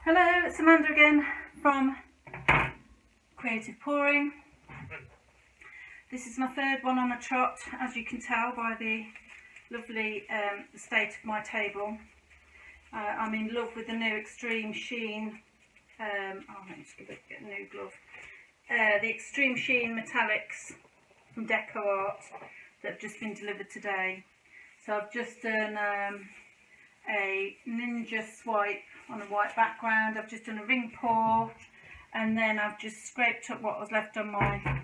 Hello, it's Amanda again from Creative Pouring. This is my third one on a trot, as you can tell by the lovely state of my table. I'm in love with the new Extreme Sheen. Let me just get a new glove. The Extreme Sheen Metallics from DecoArt that have just been delivered today. So I've just done a ninja swipe on a white background. I've just done a ring pour, and then I've just scraped up what was left on my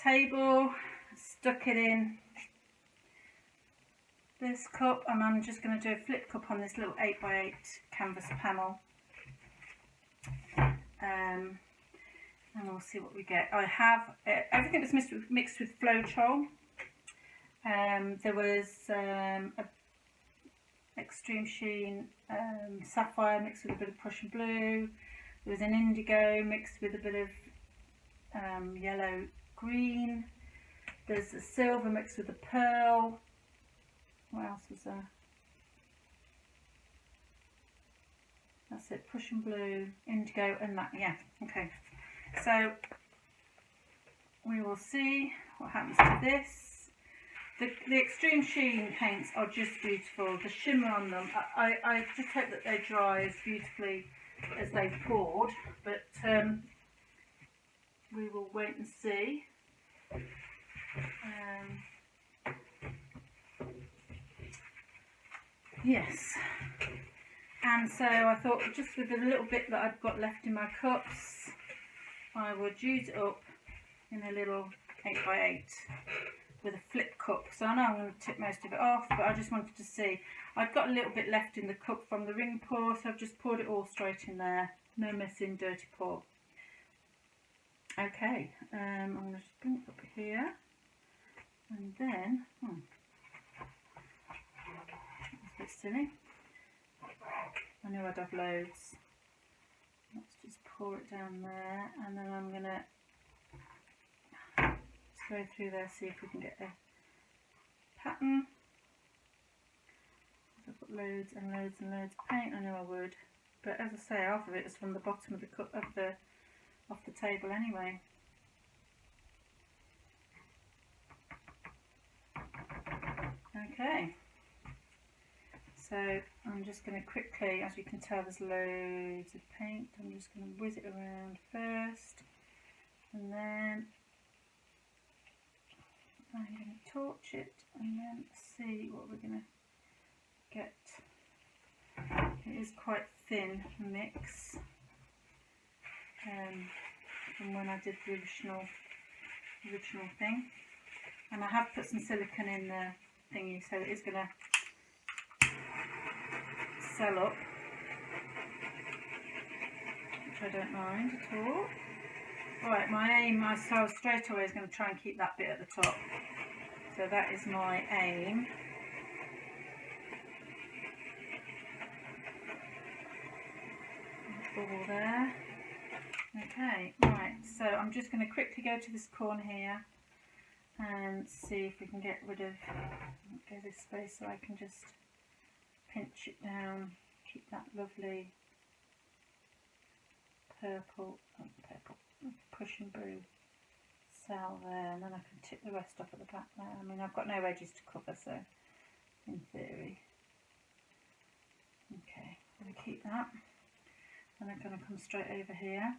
table, stuck it in this cup, and I'm just going to do a flip cup on this little 8x8 canvas panel, and we'll see what we get. I have everything was mixed with Floetrol. There was a Extreme Sheen Sapphire mixed with a bit of Prussian Blue. There was an Indigo mixed with a bit of yellow green. There's a Silver mixed with a Pearl. What else was there? That's it, Prussian Blue, Indigo and that, yeah, okay. So we will see what happens to this. The Extreme Sheen paints are just beautiful. The shimmer on them, I just hope that they dry as beautifully as they've poured, but we will wait and see. Yes, and so I thought just with the little bit that I've got left in my cups, I would use it up in a little 8x8 with a flip cup. So I know I'm going to tip most of it off, but I just wanted to see. I've got a little bit left in the cup from the ring pour, so I've just poured it all straight in there. No messing, dirty pour. Okay, I'm going to just bring it up here, and then, that's a bit silly. I knew I'd have loads. Let's just pour it down there, and then I'm going to go through there, see if we can get a pattern. I've got loads and loads and loads of paint. I know I would, but as I say, half of it is from the bottom of the cup off the table anyway. Okay, so I'm just going to quickly, as you can tell, there's loads of paint. I'm just going to whiz it around first, and then I'm going to torch it and then see what we're going to get. It is quite thin mix from when I did the original thing, and I have put some silicone in the thingy, so it is going to sell up, which I don't mind at all. Right, my aim, I was straight away is going to try and keep that bit at the top. So that is my aim. Bubble there. Okay, right, so I'm just going to quickly go to this corner here and see if we can get rid of, go this space so I can just pinch it down, keep that lovely purple, Prussian Blue cell there, and then I can tip the rest off at the back there. I mean, I've got no edges to cover, so in theory. Okay, I'm going to keep that. And I'm going to come straight over here,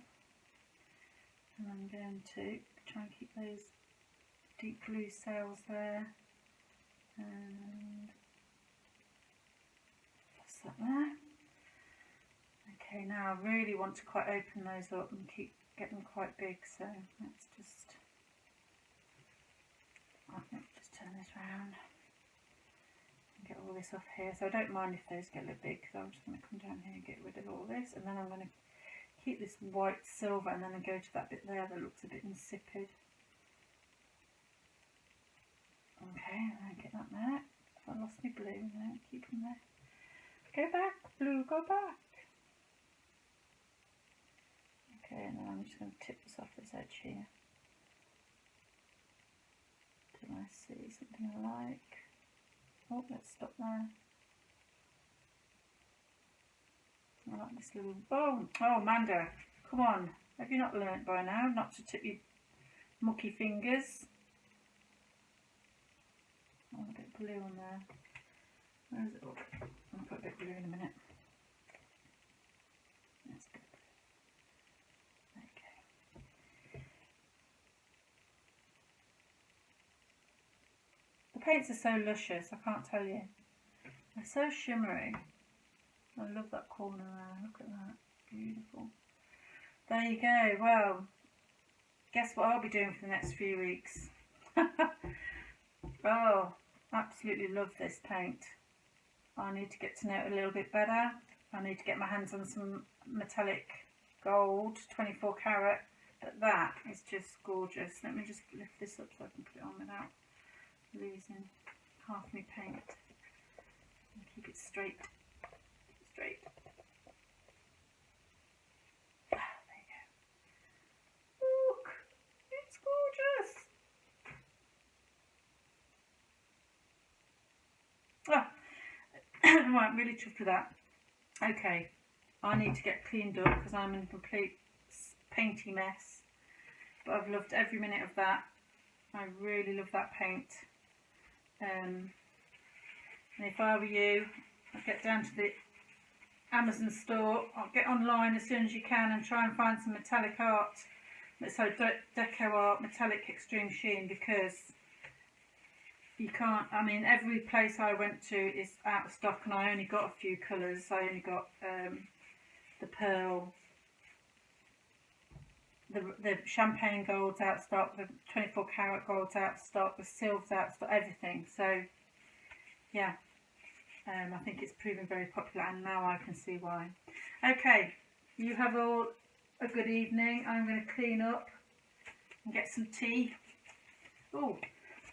and I'm going to try and keep those deep blue cells there, and that's that there. Okay, now I really want to quite open those up and get them quite big, so let's just turn this round and get all this off here. So I don't mind if those get a little big, so I'm just going to come down here and get rid of all this, and then I'm going to keep this white silver, and then I go to that bit there that looks a bit insipid. Okay, and I get that there. I lost my blue, no, keep them there. Go back, blue, go back. Okay, and then I'm just going to tip this off this edge here. Till I see something I like. Oh, let's stop there. I like this little, oh Amanda, come on, have you not learnt by now not to tip your mucky fingers? Oh, a bit of blue on there. Where is it? Oh, I'll put a bit of blue in a minute. That's good. Okay. The paints are so luscious, I can't tell you. They're so shimmery. I love that corner there, look at that. Beautiful. There you go. Well, guess what I'll be doing for the next few weeks? Oh, absolutely love this paint. I need to get to know it a little bit better. I need to get my hands on some metallic gold, 24 carat, but that is just gorgeous. Let me just lift this up so I can put it on without losing half my paint. And keep it straight. Straight. Ah, there you go. Look, it's gorgeous. Oh, right, I'm really chuffed with that. Okay, I need to get cleaned up because I'm in a complete painty mess. But I've loved every minute of that. I really love that paint. And if I were you, I'd get down to the Amazon store. I'll get online as soon as you can and try and find some metallic art. So DecoArt Metallic Extreme Sheen, because you can't, I mean, every place I went to is out of stock and I only got a few colours. I only got the pearl, the champagne gold's out of stock, the 24 carat gold's out of stock, the silver's out of stock, everything. So yeah, I think it's proven very popular and now I can see why. Okay, you have all a good evening. I'm going to clean up and get some tea. Oh,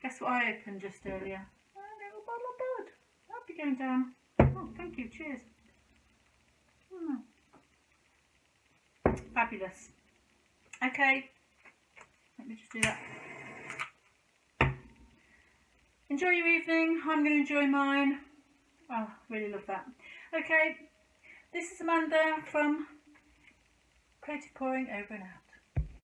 guess what I opened just earlier? A little bottle of bud. That'll be going down. Oh, thank you. Cheers. Fabulous. Okay, let me just do that. Enjoy your evening. I'm going to enjoy mine. Oh, really love that. Okay, this is Amanda from Creative Pouring, over and out.